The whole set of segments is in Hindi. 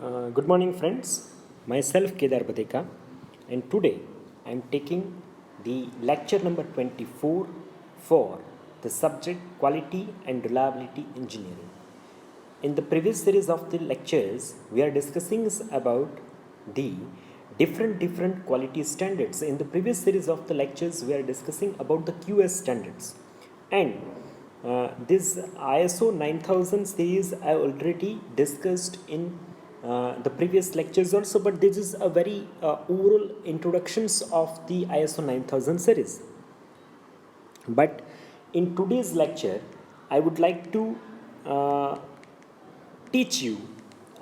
Good morning, friends. Myself Kedar Badeka, and today I am taking the lecture number 24 for the subject Quality and Reliability Engineering. In the previous series of the lectures, we are discussing about the different quality standards. In the previous series of the lectures, we are discussing about the QS standards, and this ISO 9000 series I already discussed in the previous lectures also, but this is a very overall introductions of the ISO 9000 series. But in today's lecture, I would like to uh, teach you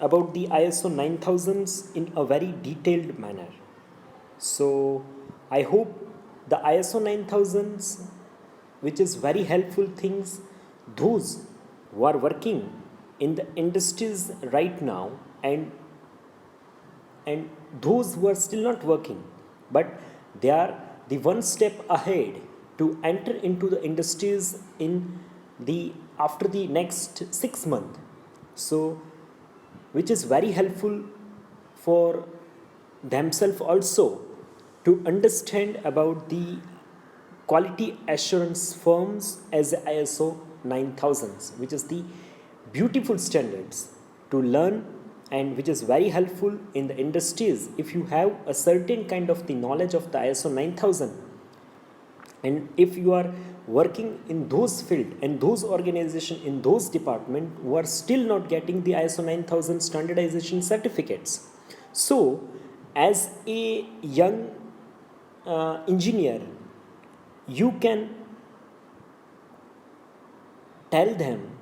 about the ISO 9000s in a very detailed manner. So I hope the ISO 9000s, which is very helpful things, those who are working in the industries right now, and those who are still not working, but they are the one step ahead to enter into the industries in the after the next 6 months. So which is very helpful for themselves also to understand about the quality assurance firms as ISO 9000s, which is the beautiful standards to learn, and which is very helpful in the industries if you have a certain kind of the knowledge of the ISO 9000. And if you are working in those field and those organization in those department who are still not getting the ISO 9000 standardization certificates, so as a young engineer, you can tell them,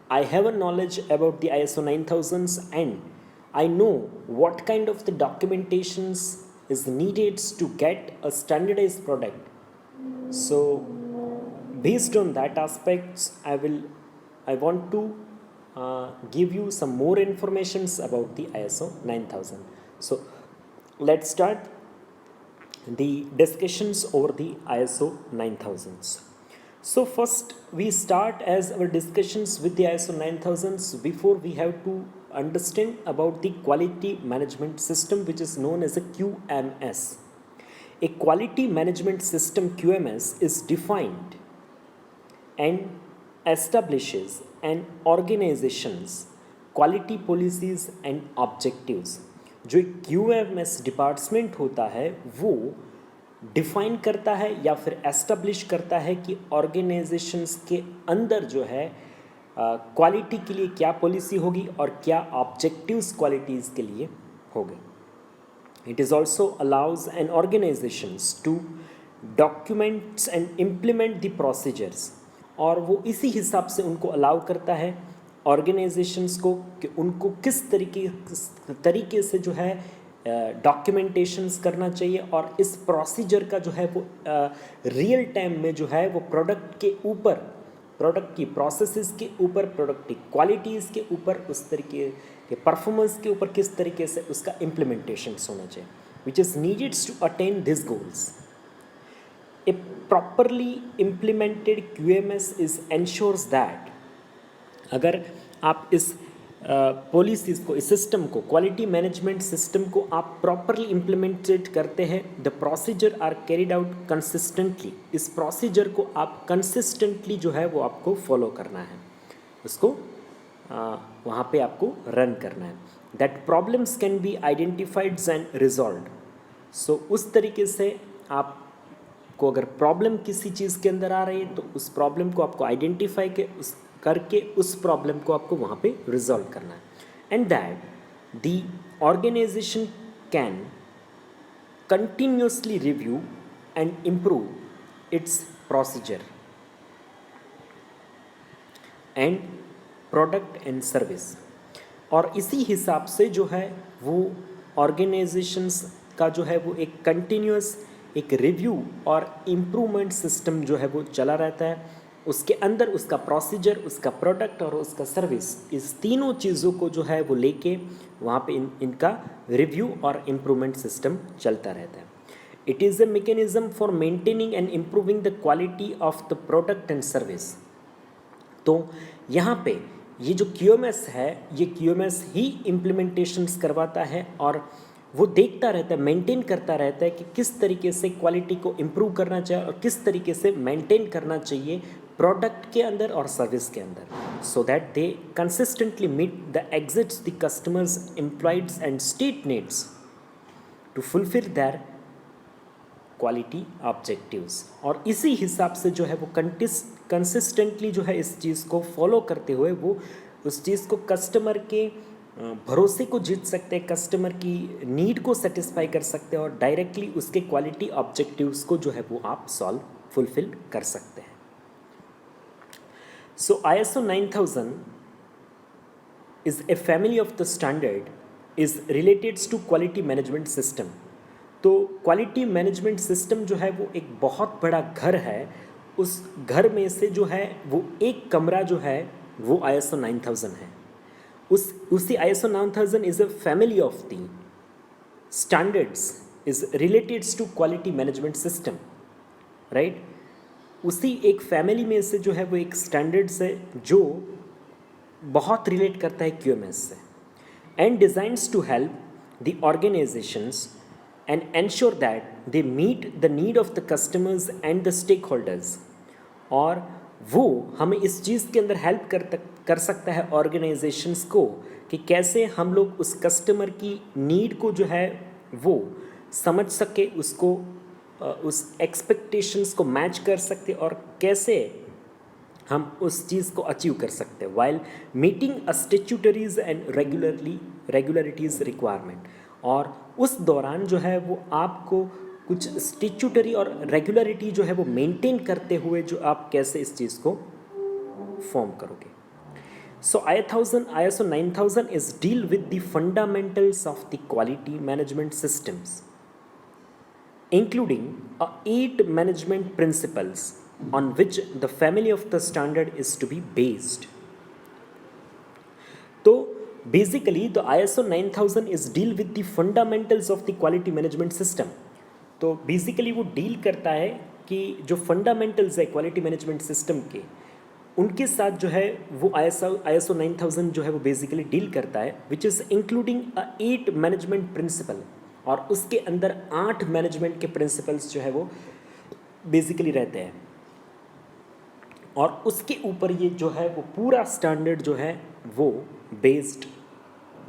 I have a knowledge about the ISO 9000s, and I know what kind of the documentations is needed to get a standardized product. So based on that aspects, I want to give you some more informations about the ISO 9000. So let's start the discussions over the ISO 9000s. So first we start as our discussions with the ISO 9000s. Before, we have to understand about the quality management system, which is known as a QMS. A quality management system, QMS, is defined and establishes an organization's quality policies and objectives. जो एक QMS डिपार्टमेंट होता है वो डिफाइन करता है या फिर एस्टेब्लिश करता है कि ऑर्गेनाइजेशंस के अंदर जो है क्वालिटी के लिए क्या पॉलिसी होगी और क्या ऑब्जेक्टिव्स क्वालिटीज़ के लिए होंगे. It is also allows an organizations to document and implement the procedures, और वो इसी हिसाब से उनको अलाउ करता है ऑर्गेनाइजेशंस को कि उनको किस तरीके से जो है डॉक्यूमेंटेशंस करना चाहिए, और इस प्रोसीजर का जो है वो रियल टाइम में जो है वो प्रोडक्ट के ऊपर, प्रोडक्ट की प्रोसेसेस के ऊपर, प्रोडक्ट की क्वालिटीज़ के ऊपर, उस तरीके के परफॉर्मेंस के ऊपर किस तरीके से उसका इम्प्लीमेंटेशन होना चाहिए, which is needed to attain this goals. A properly implemented QMS is ensures that अगर आप इस पॉलिसीज़ को, इस सिस्टम को, क्वालिटी मैनेजमेंट सिस्टम को आप प्रॉपरली इम्प्लीमेंटेड करते हैं, the procedure are carried out consistently. इस प्रोसीजर को आप कंसिस्टेंटली जो है वो आपको फॉलो करना है, उसको वहाँ पे आपको रन करना है. That problems can be identified and resolve. So उस तरीके से आपको अगर प्रॉब्लम किसी चीज़ के अंदर आ रही है तो उस प्रॉब्लम को आपको आइडेंटिफाई के करके उस प्रॉब्लम को आपको वहाँ पे रिजॉल्व करना है. And that the organisation can continuously review and improve its procedure and product and service. और इसी हिसाब से जो है वो ऑर्गेनाइजेशंस का जो है वो एक कंटिन्यूस एक रिव्यू और इम्प्रूवमेंट सिस्टम जो है वो चला रहता है. उसके अंदर उसका प्रोसीजर, उसका प्रोडक्ट और उसका सर्विस, इस तीनों चीज़ों को जो है वो लेके वहाँ पे इनका रिव्यू और इम्प्रूवमेंट सिस्टम चलता रहता है. It is a mechanism for maintaining and improving the quality of the product and service. तो यहाँ पे ये जो QMS है, ये QMS ही इम्प्लीमेंटेशंस करवाता है और वो देखता रहता है, मेंटेन करता रहता है कि किस तरीके से क्वालिटी को इम्प्रूव करना चाहिए और किस तरीके से मेंटेन करना चाहिए प्रोडक्ट के अंदर और सर्विस के अंदर, so that they consistently meet the exits the customers employees and state needs to fulfil their quality objectives. और इसी हिसाब से जो है वो कंसिस्टेंटली जो है इस चीज़ को फॉलो करते हुए वो उस चीज़ को कस्टमर के भरोसे को जीत सकते हैं, कस्टमर की नीड को सेटिस्फाई कर सकते हैं और डायरेक्टली उसके क्वालिटी ऑब्जेक्टिव्स को जो है वो आप फुलफिल कर सकते हैं। So ISO 9000 is a family of the standard is related to quality management system. तो क्वालिटी मैनेजमेंट सिस्टम जो है वो एक बहुत बड़ा घर है, उस घर में से जो है वो एक कमरा जो है वो ISO 9000 है। उसी ISO 9000 is a family of the standards is related to quality management system, right. उसी एक फैमिली में से जो है वो एक स्टैंडर्ड्स है जो बहुत रिलेट करता है QMS से, and designs to help the organisations and ensure that they meet the need of the customers and the stakeholders। और वो हमें इस चीज़ के अंदर हेल्प कर सकता है ऑर्गेनाइजेशंस को कि कैसे हम लोग उस कस्टमर की नीड को जो है वो समझ सके, उसको उस एक्सपेक्टेशंस को मैच कर सकते और कैसे हम उस चीज़ को अचीव कर सकते हैं while meeting a statutories and regularities requirement. और उस दौरान जो है वो आपको कुछ स्टैट्यूटरी और रेगुलरिटी जो है वो मेंटेन करते हुए जो आप कैसे इस चीज़ को फॉर्म करोगे। सो ISO 9000 is deal with the fundamentals of the quality management systems including 8 management principles on which the family of the standard is to be based। तो basically the ISO 9000 is deal with the fundamentals of the quality management system। तो basically वो डील करता है कि जो फंडामेंटल्स है क्वालिटी मैनेजमेंट सिस्टम के, उनके साथ जो है वो ISO 9000 जो है वो बेसिकली डील करता है, which is including 8 management principle. और उसके अंदर 8 मैनेजमेंट के प्रिंसिपल्स जो है वो बेसिकली रहते हैं और उसके ऊपर ये जो है वो पूरा स्टैंडर्ड जो है वो बेस्ड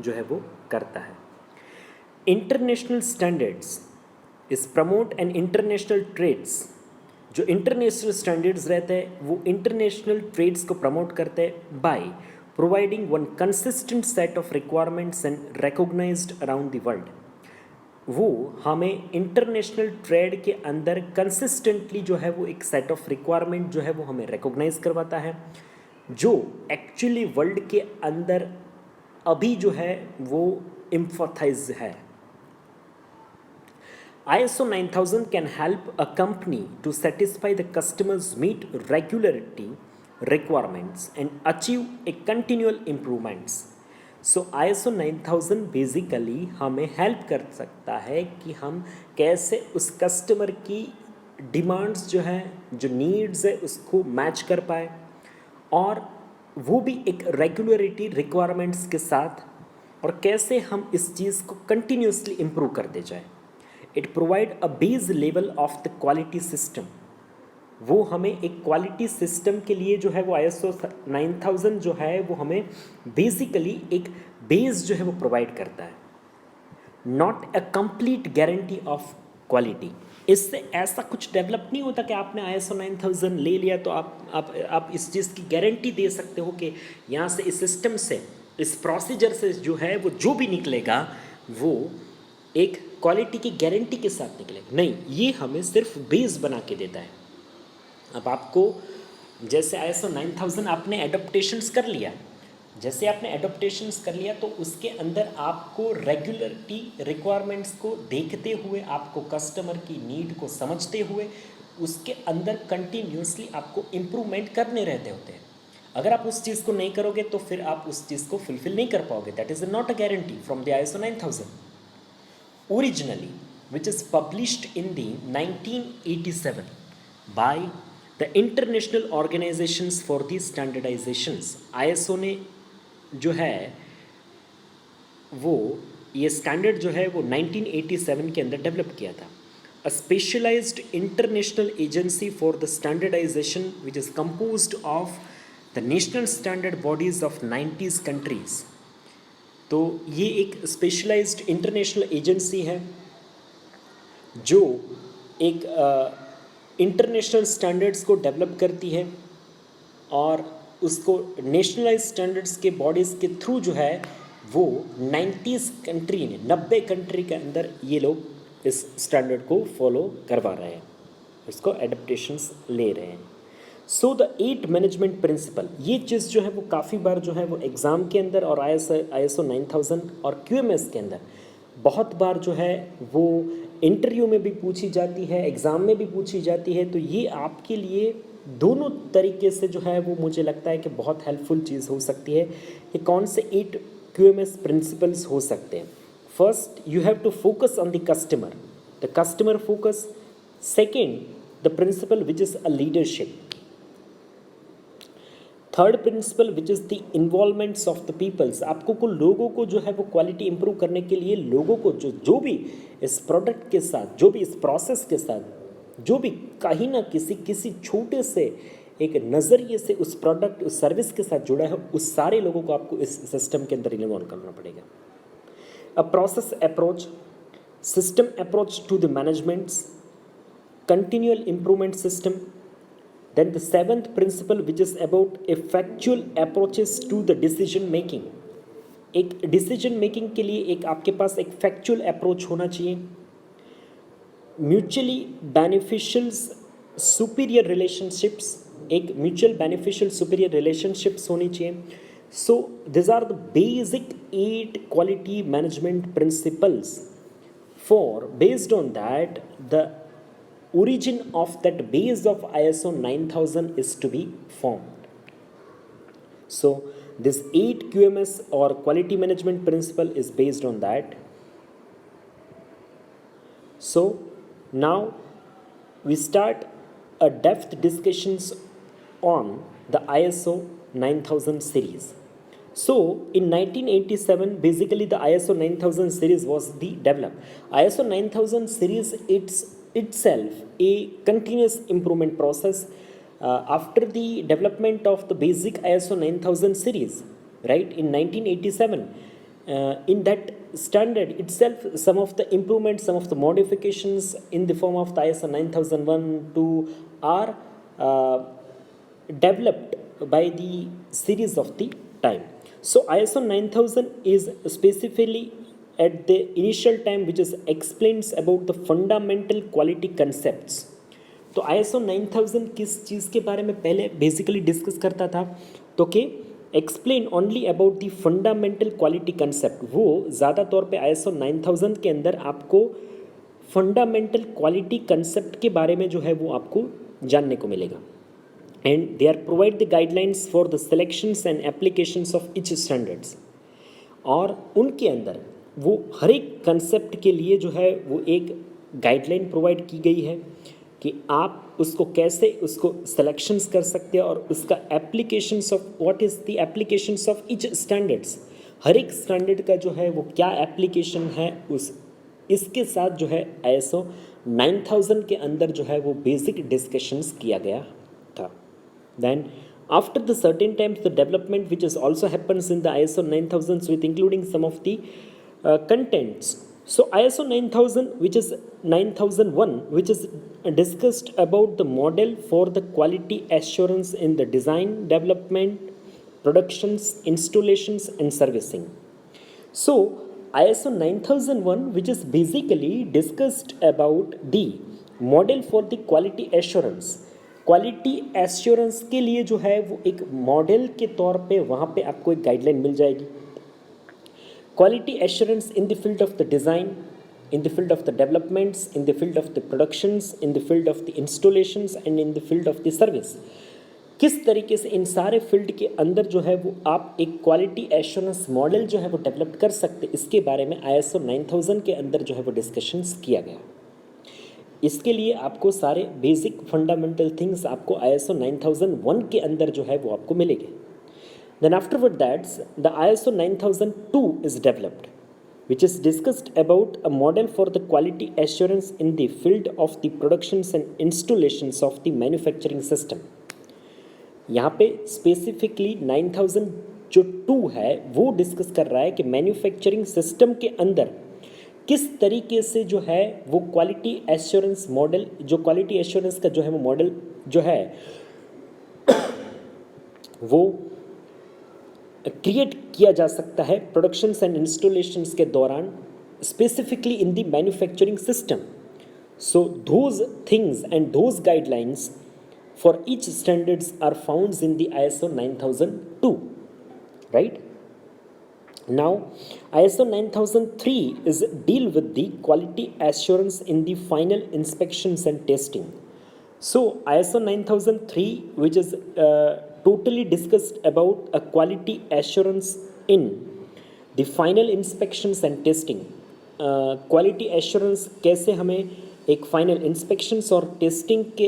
जो है वो करता है। International standards is promote and international trades. जो इंटरनेशनल स्टैंडर्ड्स रहते हैं वो इंटरनेशनल ट्रेड्स को प्रमोट करते हैं by providing one consistent set of requirements and recognised around the world. वो हमें इंटरनेशनल ट्रेड के अंदर कंसिस्टेंटली जो है वो एक सेट ऑफ रिक्वायरमेंट जो है वो हमें रिकॉग्नाइज करवाता है, जो एक्चुअली वर्ल्ड के अंदर अभी जो है वो एम्फसाइज है। ISO 9000 can help a company to satisfy the customers' meet regularity requirements and achieve a continual improvements। So ISO 9000 basically हमें हेल्प कर सकता है कि हम कैसे उस कस्टमर की डिमांड्स जो है, जो नीड्स है, उसको मैच कर पाए और वो भी एक रेगुलरिटी रिक्वायरमेंट्स के साथ, और कैसे हम इस चीज़ को कंटिन्यूसली इम्प्रूव करते जाए। It provide a base level of the quality system. वो हमें एक क्वालिटी सिस्टम के लिए जो है वो ISO 9000 जो है वो हमें बेसिकली एक बेस जो है वो प्रोवाइड करता है, not a complete guarantee of quality. इससे ऐसा कुछ डेवलप नहीं होता कि आपने ISO 9000 ले लिया तो आप इस चीज़ की गारंटी दे सकते हो कि यहाँ से इस सिस्टम से, इस प्रोसीजर से जो है वो जो भी निकलेगा वो एक क्वालिटी की गारंटी के साथ निकलेगा। नहीं, ये हमें सिर्फ बेस बना के देता है। अब आपको जैसे ISO 9000 आपने एडप्टेशंस कर लिया, जैसे आपने एडप्टेशंस कर लिया तो उसके अंदर आपको रेगुलरिटी रिक्वायरमेंट्स को देखते हुए, आपको कस्टमर की नीड को समझते हुए उसके अंदर कंटिन्यूसली आपको इम्प्रूवमेंट करने रहते होते हैं। अगर आप उस चीज़ को नहीं करोगे तो फिर आप उस चीज़ को फुलफिल नहीं कर पाओगे। That is not a guarantee from the ISO 9000 originally, which is published in the 1987 by the international organisations for the standardisations. ISO ने जो है वो ये स्टैंडर्ड जो है वो 1987 के अंदर डेवलप किया था. A specialized international agency for the standardization which is composed of the national standard bodies of 90s countries. तो ये एक स्पेशलाइज्ड इंटरनेशनल एजेंसी है जो एक इंटरनेशनल स्टैंडर्ड्स को डेवलप करती है और उसको नेशनलाइज स्टैंडर्ड्स के बॉडीज़ के थ्रू जो है वो 90s कंट्री ने 90 कंट्री के अंदर ये लोग इस स्टैंडर्ड को फॉलो करवा रहे हैं, इसको एडेप्टेशंस ले रहे हैं. सो द 8 मैनेजमेंट प्रिंसिपल, ये चीज़ जो है वो काफ़ी बार जो है वो एग्ज़ाम के अंदर और ISO 9000 और QMS के अंदर बहुत बार जो है वो इंटरव्यू में भी पूछी जाती है, एग्ज़ाम में भी पूछी जाती है. तो ये आपके लिए दोनों तरीके से जो है वो मुझे लगता है कि बहुत हेल्पफुल चीज़ हो सकती है. ये कौन से 8 QMS प्रिंसिपल्स हो सकते हैं? First, you have to focus on the customer focus. Second, the principle which is a leadership. Third principle which is the involvements of the peoples. आपको को लोगों को जो है वो क्वालिटी इंप्रूव करने के लिए लोगों को जो भी इस प्रोडक्ट के साथ, जो भी इस प्रोसेस के साथ, जो भी कहीं ना किसी छोटे से एक नज़रिए से उस प्रोडक्ट उस सर्विस के साथ जुड़ा है, उस सारे लोगों को आपको इस सिस्टम के अंदर इन्वॉल्व करना पड़ेगा. A process approach, system approach to the managements, continual improvement system. Then the 7th principle which is about effectual approaches to the decision making. एक डिसीजन मेकिंग के लिए एक आपके पास एक फैक्चुअल अप्रोच होना चाहिए. म्यूचुअली बेनिफिशियल सुपीरियर रिलेशनशिप्स, एक म्यूचुअल बेनिफिशियल सुपीरियर रिलेशनशिप्स होनी चाहिए. So these are the basic 8 quality management principles. Based on that, the origin of that base of ISO 9000 is to be formed. So this 8 QMS or quality management principle is based on that. So now we start a depth discussions on the ISO 9000 series. So in 1987, basically the ISO 9000 series was developed. ISO 9000 series itself a continuous improvement process after the development of the basic ISO 9000 series, right? In 1987, in that standard itself, some of the improvements, some of the modifications in the form of the ISO 9001 to are developed by the series of the time. So ISO 9000 is specifically at the initial time which is explains about the fundamental quality concepts. तो ISO 9000 किस चीज़ के बारे में पहले बेसिकली डिस्कस करता था? तो कि explain only about the fundamental quality concept. वो ज़्यादा तौर पे ISO 9000 के अंदर आपको फंडामेंटल क्वालिटी कंसेप्ट के बारे में जो है वो आपको जानने को मिलेगा. And they are provide the guidelines for the selections and applications of each standards. और उनके अंदर वो हर एक कंसेप्ट के लिए जो है वो एक गाइडलाइन प्रोवाइड की गई है कि आप उसको कैसे उसको सेलेक्शंस कर सकते हैं और उसका applications of what is the applications of each standards. हर एक स्टैंडर्ड का जो है वो क्या एप्लीकेशन है उस इसके साथ जो है ISO 9000 के अंदर जो है वो बेसिक डिस्कशंस किया गया था. Then after the certain times the development which is also happens in the ISO 9000 with including some of the contents. So ISO 9000 which is 9001 which is discussed about the model for the quality assurance in the design, development, productions, installations and servicing. So ISO 9001 which is basically discussed about the model for the quality assurance. Quality assurance के लिए जो है वो एक मॉडल के तौर पे वहाँ पे आपको एक गाइडलाइन मिल जाएगी. Quality assurance in the field of the design, in the field of the developments, in the field of the productions, in the field of the installations and in the field of the service. किस तरीके से इन सारे फील्ड के अंदर जो है वो आप एक क्वालिटी एश्योरेंस मॉडल जो है वो डेवलप कर सकते, इसके बारे में ISO 9000 के अंदर जो है वो डिस्कशंस किया गया. इसके लिए आपको सारे बेसिक फंडामेंटल थिंग्स आपको ISO 9001 के अंदर जो है वो आपको मिलेंगे. Then afterward that, the ISO 9002 is developed, which is discussed about a model for the quality assurance in the field of the productions and installations of the manufacturing system. यहाँ पे स्पेसिफिकली 9000 जो 2 है वो डिस्कस कर रहा है कि मैन्युफैक्चरिंग सिस्टम के अंदर किस तरीके से जो है वो क्वालिटी एश्योरेंस मॉडल, जो क्वालिटी एश्योरेंस का जो है वो मॉडल जो है वो क्रिएट किया जा सकता है प्रोडक्शंस एंड इंस्टॉलेशंस के दौरान, specifically in the manufacturing system. So those things and those guidelines for each standards are found in the ISO 9002, right? Now ISO 9003 is deal with the quality assurance in the final inspections and testing. So ISO 9003, which is totally discussed about a quality assurance in the final inspections and testing. Quality assurance कैसे हमें एक फाइनल इंस्पेक्शंस और टेस्टिंग के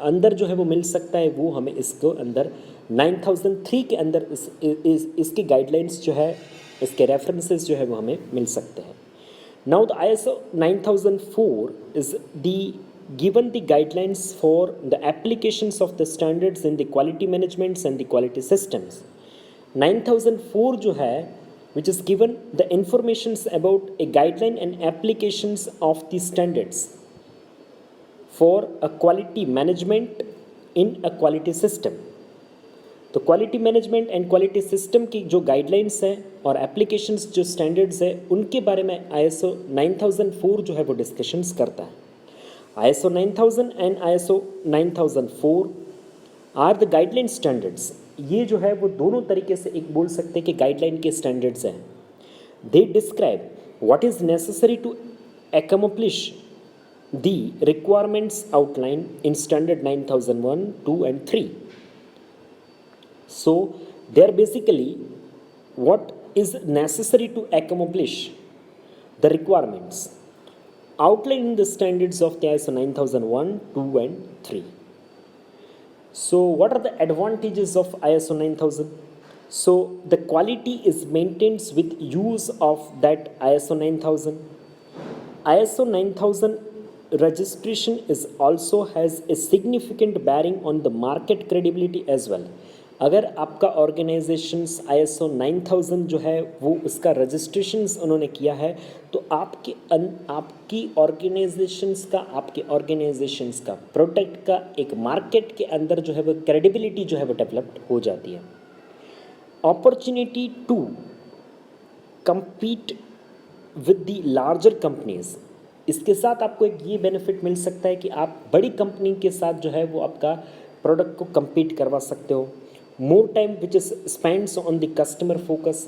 अंदर जो है वो मिल सकता है, वो हमें इसको अंदर 9003 के अंदर इसकी गाइडलाइंस जो है, इसके रेफरेंसेस जो है वो हमें मिल सकते हैं. Now the ISO 9004 is the given the guidelines for the applications of the standards in the quality management and the quality systems. 9004 जो है which is given the informations about a guideline and applications of the standards for a quality management in a quality system. तो quality management and quality system की जो गाइडलाइंस हैं और एप्लीकेशंस जो स्टैंडर्ड्स हैं उनके बारे में ISO 9004 जो है वो डिस्कशंस करता है. ISO 9000 and ISO 9004 are the guideline standards. ये जो है वो दोनों तरीके से एक बोल सकते हैं कि गाइडलाइन के स्टैंडर्ड्स हैं. They describe what is necessary to accomplish the requirements outlined in standard 9001, 2 and 3. So they are basically what is necessary to accomplish the requirements outlined in the standards of the ISO 9001, 2 and 3. So what are the advantages of ISO 9000? So the quality is maintained with use of that ISO 9000. ISO 9000 registration is also has a significant bearing on the market credibility as well. अगर आपका ऑर्गेनाइजेशंस ISO 9000 जो है वो उसका रजिस्ट्रेशंस उन्होंने किया है तो आपकी ऑर्गेनाइजेशंस का प्रोडक्ट का एक मार्केट के अंदर जो है वो क्रेडिबिलिटी जो है वो डेवलप्ड हो जाती है. Opportunity to compete with the larger companies. इसके साथ आपको एक ये बेनिफिट मिल सकता है कि आप बड़ी कंपनी के साथ जो है वो आपका प्रोडक्ट को compete करवा सकते हो. More time which is spends on the customer focus.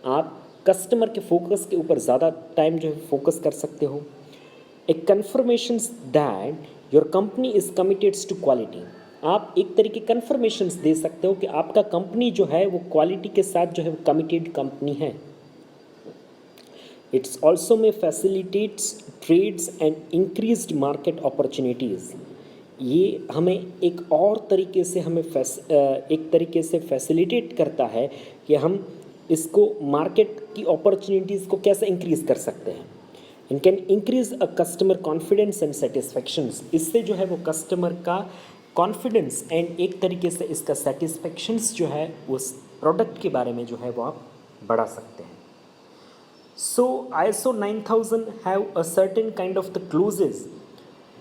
आप कस्टमर के फोकस के ऊपर ज़्यादा टाइम जो है फोकस कर सकते हो. A confirmations that your company is committed to quality. आप एक तरीके कन्फर्मेशंस दे सकते हो कि आपका कंपनी जो है वो क्वालिटी के साथ जो है वो कमिटेड कंपनी है. इट्स ऑल्सो में facilitates trades and increased market opportunities. ये हमें एक और तरीके से एक तरीके से फैसिलिटेट करता है कि हम इसको मार्केट की अपॉर्चुनिटीज़ को कैसे इंक्रीज़ कर सकते हैं. In can increase a customer confidence and satisfactions. इससे जो है वो कस्टमर का कॉन्फिडेंस एंड एक तरीके से इसका सेटिस्फेक्शंस जो है उस प्रोडक्ट के बारे में जो है वो आप बढ़ा सकते हैं. So ISO 9000 have a certain kind of the clauses.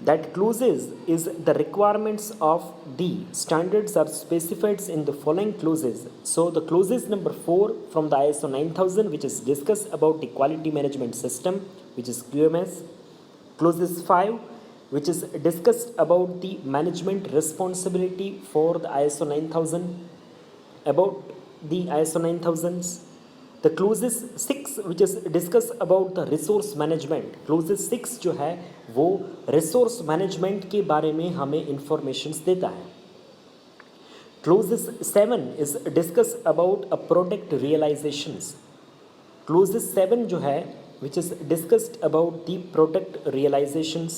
That clauses is the requirements of the standards are specified in the following clauses. So the clauses number 4 from the ISO 9000 which is discussed about the quality management system which is QMS. Clauses 5 which is discussed about the management responsibility for the ISO 9000 about the ISO 9000s. The clauses 6 which is discuss about the resource management. Clauses 6 जो है वो resource management के बारे में हमें informations देता है. Clauses 7 is discuss about a product realizations. Clauses 7 जो है which is discussed about the product realizations.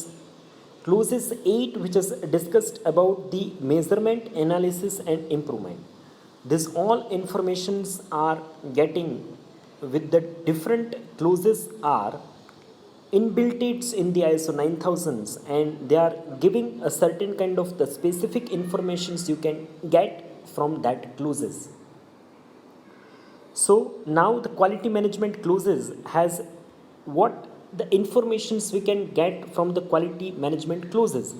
Clauses 8 which is discussed about the measurement, analysis and improvement. This all informations are getting with the different clauses are inbuilt in the ISO 9000s, and they are giving a certain kind of the specific informations you can get from that clauses. So now the quality management clauses has what the informations we can get from the quality management clauses.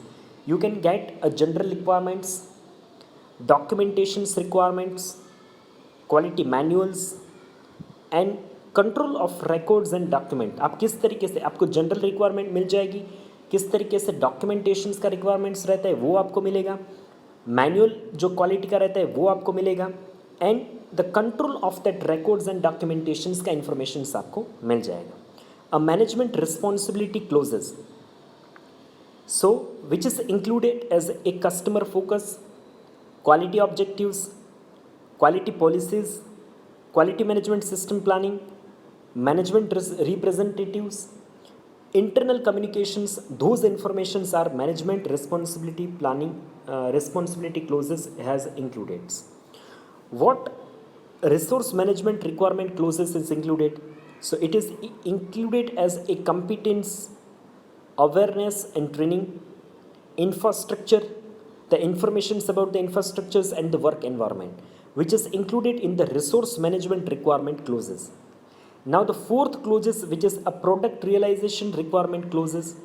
You can get a general requirements, documentations requirements, quality manuals and control of records and document. आप किस तरीके से, आपको जनरल रिक्वायरमेंट मिल जाएगी, किस तरीके से डॉक्यूमेंटेशंस का रिक्वायरमेंट्स रहता है वो आपको मिलेगा, मैनुअल जो क्वालिटी का रहता है वो आपको मिलेगा, and the control of that records and documentations का इंफॉर्मेशन आपको मिल जाएगा. A management responsibility clauses, so which is included as a customer focus, quality objectives, quality policies, quality management system planning, management representatives, internal communications. Those informations are management responsibility planning, responsibility clauses has included. What resource management requirement clauses is included? So it is included as a competence, awareness and training, infrastructure, the informations about the infrastructures and the work environment, which is included in the resource management requirement clauses. Now the fourth clauses, which is a product realization requirement clauses,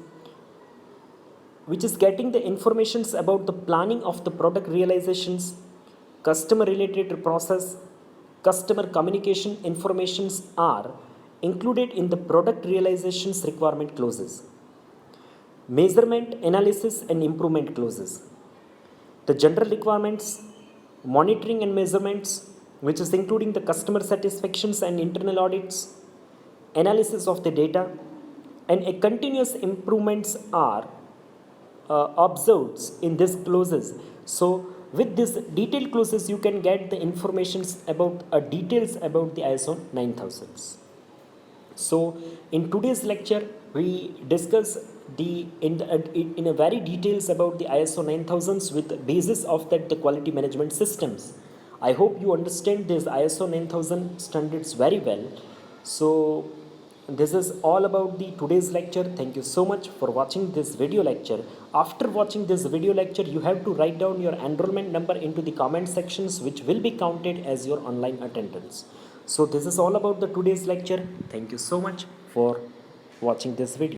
which is getting the informations about the planning of the product realizations, customer related process, customer communication informations are included in the product realizations requirement clauses. Measurement, analysis and improvement clauses. The general requirements, monitoring and measurements, which is including the customer satisfactions and internal audits, analysis of the data, and a continuous improvements are observed in these clauses. So with these detailed clauses you can get the informations about details about the ISO 9000s. So in today's lecture we discuss in a very details about the ISO 9000s with the basis of that the quality management systems. I hope you understand this ISO 9000 standards very well. So this is all about the today's lecture. Thank you so much for watching this video lecture. After watching this video lecture, you have to write down your enrollment number into the comment sections, which will be counted as your online attendance. So this is all about the today's lecture. Thank you so much for watching this video.